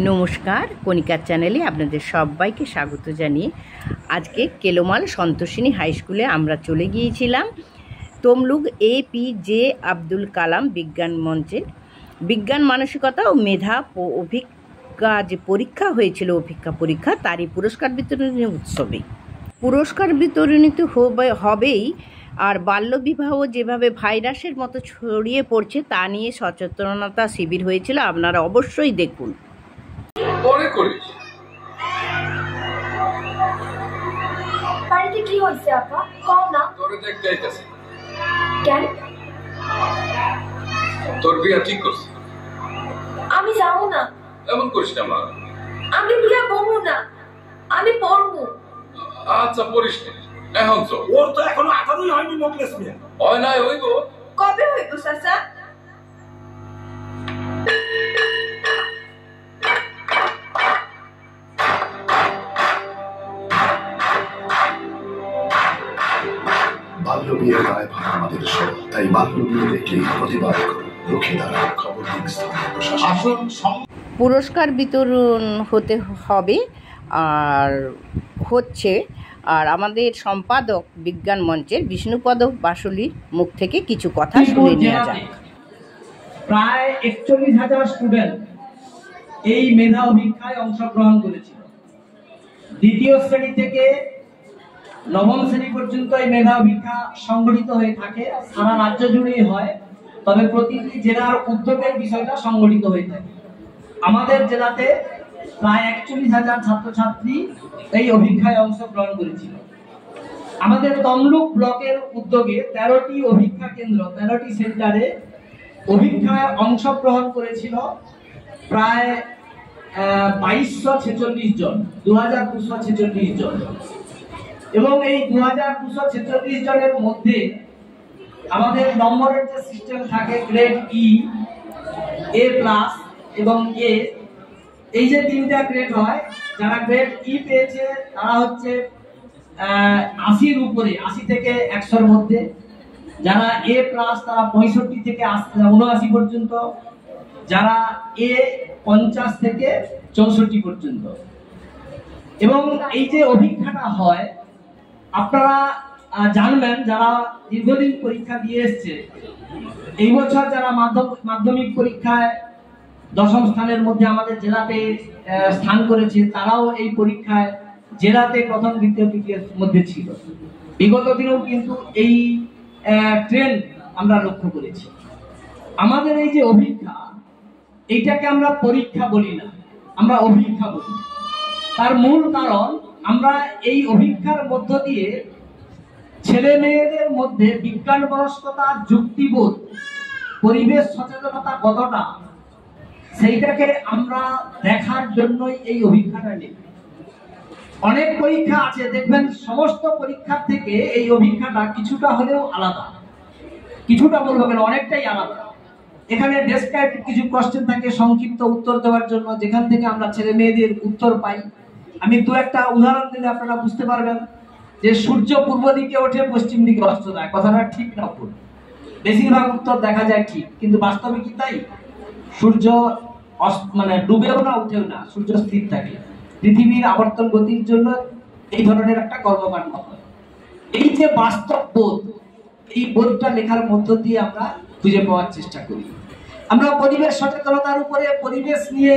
নমস্কার, কণিকার চ্যানেলে আপনাদের সবাইকে স্বাগত জানিয়ে আজকে কেলোমাল সন্তোষিনী হাই স্কুলে আমরা চলে গিয়েছিলাম তমলুক APJ আব্দুল কালাম বিজ্ঞান মঞ্চের বিজ্ঞান মানসিকতা ও মেধা অভিজ্ঞা যে পরীক্ষা হয়েছিল পরীক্ষা তারই পুরস্কার বিতরণী উৎসবে পুরস্কার বিতরণী হবেই। আর বাল্যবিবাহ যেভাবে ভাইরাসের মতো ছড়িয়ে পড়ছে তা নিয়ে সচেতনতা শিবির হয়েছিল, আপনারা অবশ্যই দেখুন। পরে করিস। বাড়িতে কি হইছে আপা? কও না। তোরে দেখতে আইতাছি। কেন? তোর বিয়া ঠিক করছিস? আমি যাবো না। এমন করিস না মা। আমি বিয়া করবো না, আমি পড়বো। আচ্ছা পড়িস না, এখন চল। ওর তো এখনো 18ই হয়নি মোকলেস মিয়া। হয় নাই হইব। কবে হইব চাচা? বাল্য বিয়ের দায়ভার আমাদের সব, তাই বাল্য বিয়ে দেখলেই প্রতিবাদ করুন, রুখে দাঁড়ান, খবর দিন স্থানীয় প্রশাসন। পুরস্কার বিতরণ হতে হবে আর হচ্ছে। আর আমাদের সম্পাদক বিজ্ঞান মঞ্চের বিষ্ণুপদ বাসুলির মুখ থেকে কিছু কথা শুনে নেওয়া যাক। প্রায় 41,000 স্টুডেন্ট এই মেধা অভিজ্ঞায় অংশগ্রহণ করেছিল। দ্বিতীয় শ্রেণী থেকে নবম শ্রেণী পর্যন্ত এই মেধা অভিজ্ঞা সংগঠিত হয়ে থাকে, সারা রাজ্য জুড়েই হয়, তবে প্রতিটি জেলার উদ্যোগের বিষয়টা সংগঠিত হয়ে থাকে। আমাদের জেলাতে প্রায় 41,000 ছাত্রছাত্রী এই অভিজ্ঞায় অংশগ্রহণ করেছিল। আমাদের তমলুক ব্লকের উদ্যোগে 13টি অভিজ্ঞা কেন্দ্র, 13টি সেন্টারে অভিজ্ঞায় অংশগ্রহণ করেছিল প্রায় 2246 জন, 2246 জন। এবং এই 2246 জনের মধ্যে আমাদের নম্বরের যে সিস্টেম থাকে, গ্রেড A+ এবং A, এই যে তিনটা গ্রেড হয়, যারা গ্রেড পেয়েছে তারা হচ্ছে 80-র উপরে, 80 থেকে 100-র মধ্যে। যারা A+ তারা 65 থেকে 79 পর্যন্ত। যারা A 50 থেকে 64 পর্যন্ত। এবং এই যে অভিজ্ঞাটা হয়, আপনারা জানবেন যারা দীর্ঘদিন পরীক্ষা দিয়ে এসছে, এই বছর যারা মাধ্যমিক পরীক্ষায় 10ম স্থানের মধ্যে আমাদের জেলাতে স্থান করেছে, তারাও এই পরীক্ষায় জেলাতে প্রথম দ্বিতীয় তৃতীয়ের মধ্যে ছিল। বিগত দিনেও কিন্তু এই ট্রেন্ড আমরা লক্ষ্য করেছি। আমাদের এই যে অভিজ্ঞা, এইটাকে আমরা পরীক্ষা বলি না, আমরা অভিজ্ঞা বলি। তার মূল কারণ, আমরা এই অভিজ্ঞার মধ্য দিয়ে ছেলে মেয়েদের মধ্যে বিজ্ঞান মনস্কতা, যুক্তিবোধ, পরিবেশ সচেতনতা কতটা, সেইটাকে আমরা দেখার জন্যই এই অভিজ্ঞাটা নেই। অনেক পরীক্ষা আছে, দেখবেন সমস্ত পরীক্ষার থেকে এই অভিজ্ঞাটা কিছুটা হলেও আলাদা, কিছুটা বলবো কেন অনেকটাই আলাদা। এখানে ডেসক্রাইবড কিছু কোশ্চেন থাকে সংক্ষিপ্ত উত্তর দেওয়ার জন্য, যেখান থেকে আমরা ছেলে মেয়েদের উত্তর পাই। আমি দু একটা উদাহরণ দিলে আপনারা বুঝতে পারবেন যে সূর্য পূর্ব দিকে ওঠে, পশ্চিম দিকে অস্ত যায়, কথাটা ঠিক না ভুল? বেশিরভাগ উত্তর দেখা যায় ঠিক, কিন্তু বাস্তবে কি তাই? সূর্য মানে ডুবেও না, উঠেও না, সূর্য স্থির থাকে। পৃথিবীর আবর্তন গতির জন্য এই ধরনের একটা কর্মকাণ্ড হয়। এই যে বাস্তব বোধ, এই বোধটা লেখার মধ্য দিয়ে আমরা খুঁজে পাওয়ার চেষ্টা করি। আমরা পরিবেশ সচেতনতার উপরে, পরিবেশ নিয়ে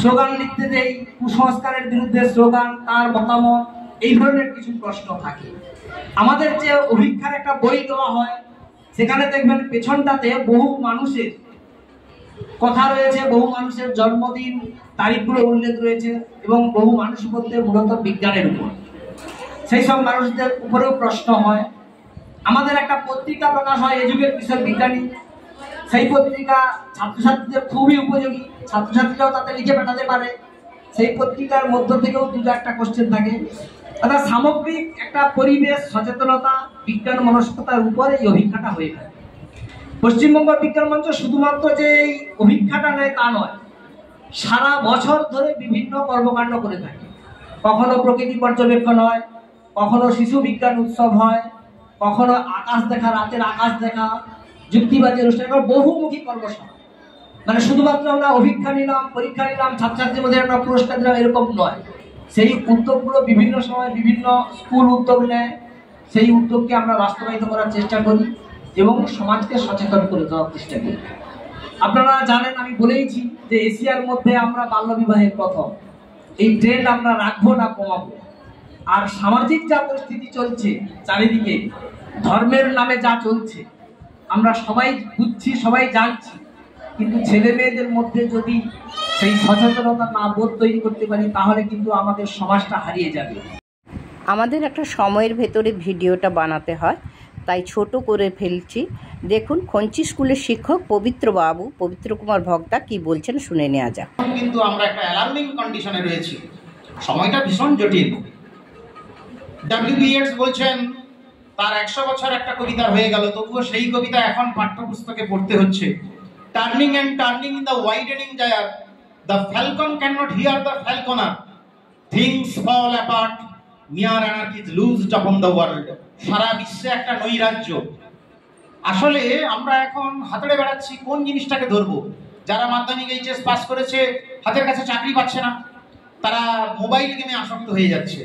স্লোগান লিখতে দেই, কুসংস্কারের বিরুদ্ধে স্লোগান, তার মতামত, এই ধরনের কিছু প্রশ্ন থাকে। আমাদের যে অভিজ্ঞার একটা বই দেওয়া হয়, সেখানে দেখবেন পেছনটাতে বহু মানুষের কথা রয়েছে, বহু মানুষের জন্মদিন তারিখগুলো উল্লেখ রয়েছে, এবং বহু মানুষ বলতে মূলত বিজ্ঞানের উপর, সেই সব মানুষদের উপরেও প্রশ্ন হয়। আমাদের একটা পত্রিকা প্রকাশ হয়, এ যুগের কিশোর বিজ্ঞানী, সেই পত্রিকা ছাত্রছাত্রীদের খুবই উপযোগী, ছাত্রছাত্রীরাও তাতে লিখে পাঠাতে পারে। সেই পত্রিকার মধ্য থেকেও দুটো একটা কোশ্চেন থাকে। অর্থাৎ সামগ্রিক একটা পরিবেশ সচেতনতা, বিজ্ঞান মনস্কতার উপরে এই অভিজ্ঞাটা হয়ে থাকে। পশ্চিমবঙ্গ বিজ্ঞান মঞ্চ শুধুমাত্র যে এই অভিজ্ঞাটা নেয় তা নয়, সারা বছর ধরে বিভিন্ন কর্মকাণ্ড করে থাকে। কখনো প্রকৃতি পর্যবেক্ষণ হয়, কখনো শিশু বিজ্ঞান উৎসব হয়, কখনো আকাশ দেখা, রাতের আকাশ দেখা, যুক্তিবাদী অনুষ্ঠান, বহুমুখী কর্মশালা। মানে শুধুমাত্র আমরা অভিজ্ঞা নিলাম, পরীক্ষা নিলাম, ছাত্রছাত্রীর মধ্যে একটা পুরস্কার দিলাম, এরকম নয়। সেই উদ্যোগগুলো বিভিন্ন সময় বিভিন্ন স্কুল উদ্যোগ নেয়, সেই উদ্যোগকে আমরা বাস্তবায়িত করার চেষ্টা করি এবং সমাজকে সচেতন করে দেওয়ার চেষ্টা করি। আপনারা জানেন, আমি বলেইছি যে এশিয়ার মধ্যে আমরা বাল্যবিবাহের প্রথম। এই ট্রেন্ড আমরা রাখবো না, কমাবো। আর সামাজিক যা পরিস্থিতি চলছে চারিদিকে, ধর্মের নামে যা চলছে, আমরা সবাই বুঝছি, সবাই জানছি, কিন্তু ছেলে মেয়েদের মধ্যে যদি সেই সচেতনতা না বোধ তৈরি করতে পারি, তাহলে কিন্তু আমাদের সমাজটা হারিয়ে যাবে। আমাদের একটা সময়ের ভেতরে ভিডিওটা বানাতে হয়, তাই ছোট করে ফেলছি। দেখুন খঞ্চি স্কুলের শিক্ষক পবিত্র কুমার ভক্তা কি বলছেন, শুনে নেওয়া যাক। কিন্তু আমরা একটা অ্যালার্মিং কন্ডিশনে রয়েছি, সময়টা ভীষণ জটিল। ডব্লিউ.বি. ইয়েটস বলছেন তার 100 বছর একটা কবিতা হয়ে গেল, তবুও সেই কবিতা এখন পাঠ্যপুস্তকে পড়তে হচ্ছে। Turning and turning in the widening gyre, the falcon can not hear the falconer, things fall apart, mere anarchy is লুজড upon the world. সারা বিশ্বে একটা নৈরাজ্য। আসলে আমরা এখন হাতড়ে বেড়াচ্ছি কোন জিনিসটাকে ধরবো। যারা মাধ্যমিক এইচএস পাস করেছে, হাতের কাছে চাকরি পাচ্ছে না, তারা মোবাইল গেমে আসক্ত হয়ে যাচ্ছে।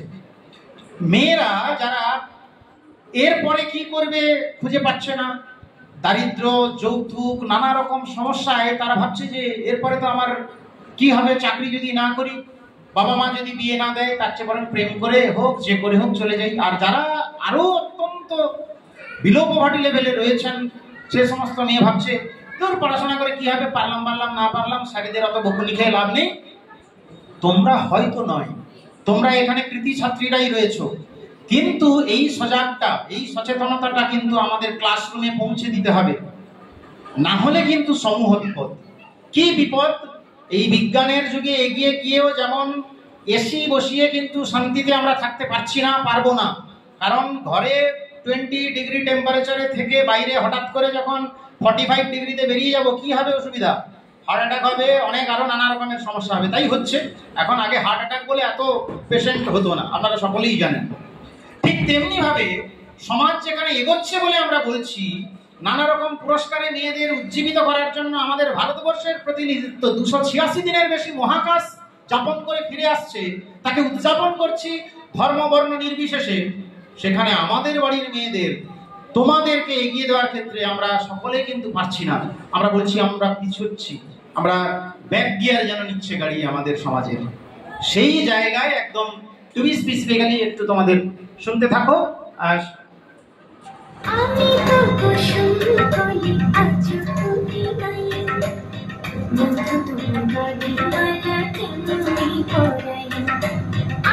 মেয়েরা যারা এরপরে কি করবে খুঁজে পাচ্ছে না, দারিদ্র, যৌতুক, নানা রকম সমস্যায় তারা ভাবছে যে এরপরে তো আমার কি হবে, চাকরি যদি না করি, বাবা মা যদি বিয়ে না দেয়, তার চেয়ে বরং প্রেম করে হোক, যে করে হোক চলে যাই। আর যারা আরো অত্যন্ত বিলো পভার্টি লেভেলে রয়েছেন, সে সমস্ত মেয়ে ভাবছে তোর পড়াশোনা করে কি হবে, পারলাম না পারলাম, স্যারেদের অত বকুনি খেয়ে লাভ নেই। তোমরা হয়তো নয়, তোমরা এখানে কৃতি ছাত্রীরাই রয়েছো, কিন্তু এই সজাগতা, এই সচেতনতাটা কিন্তু আমাদের ক্লাসরুমে পৌঁছে দিতে হবে, না হলে কিন্তু সমূহ বিপদ। কি বিপদ? এই বিজ্ঞানের যুগে এগিয়ে গিয়েও যেমন এসি বসিয়ে কিন্তু শান্তিতে আমরা থাকতে পারছি না, পারবো না। কারণ ঘরে 20 ডিগ্রি টেম্পারেচারে থেকে বাইরে হঠাৎ করে যখন 45 ডিগ্রিতে বেরিয়ে যাব, কি হবে অসুবিধা? হার্ট অ্যাটাক হবে, অনেক আরো নানা রকমের সমস্যা হবে। তাই হচ্ছে এখন, আগে হার্ট অ্যাটাক বলে এত পেশেন্ট হতো না, আপনারা সকলেই জানেন। ঠিক তেমনি ভাবে সমাজ যেখানে এগোচ্ছে বলে আমরা বলছি, নানা রকম পুরস্কারে মেয়েদের উজ্জীবিত করার জন্য আমাদের ভারতবর্ষের প্রতিনিধিত্ব 286 দিনের বেশি মহাকাশ যাপন করে ফিরে আসছে, তাকে উদযাপন করছি ধর্ম বর্ণ নির্বিশেষে। সেখানে আমাদের বাড়ির মেয়েদের, তোমাদেরকে এগিয়ে দেওয়ার ক্ষেত্রে আমরা সকলেই কিন্তু পারছি না। আমরা বলছি আমরা পিছুচ্ছি, আমরা ব্যাক গিয়ার যেন নিচ্ছে গাড়ি আমাদের সমাজের। সেই জায়গায় একদম তুমি স্পেসিফিক্যালি একটু তোমাদের শুনতে থাকো। আর আমি তো কুসুম কলি আজ তুমি গাই, বন্ধু তুমি গাড়ি মালা তুমি পড়াই।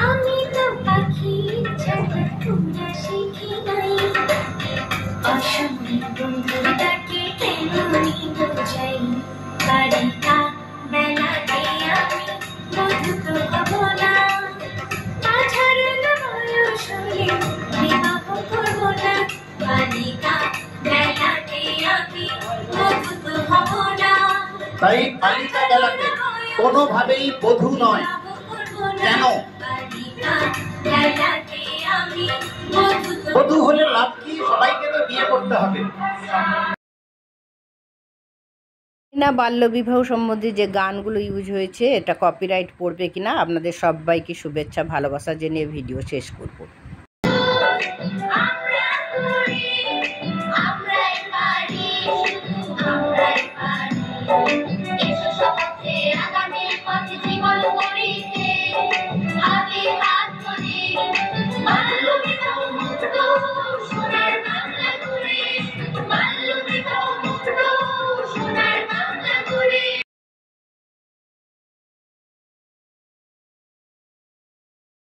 আমি তো পাখি ছাড়া তোমরা শিখি নাই, অসময় বন্ধুর ডাকে তেমনি বোঝাই। বাড়িটা বেলাতে আমি বন্ধু তো হব না, সাধারণ বয়স হলে বিবাহ করব না। তাই বালিকা বেলাতে কোনোভাবেই বধূ নয়। কেন? বধূ হলে লাভ কি? সবাইকে তো বিয়ে করতে হবে না। বাল্যবিবাহ সম্বন্ধে যে গানগুলো ইউজ হয়েছে, এটা কপিরাইট পড়বে কিনা, আপনাদের সবাইকে শুভেচ্ছা ভালোবাসা জানিয়ে ভিডিও শেষ করব। আমরাই পারি, আমরাই পারি।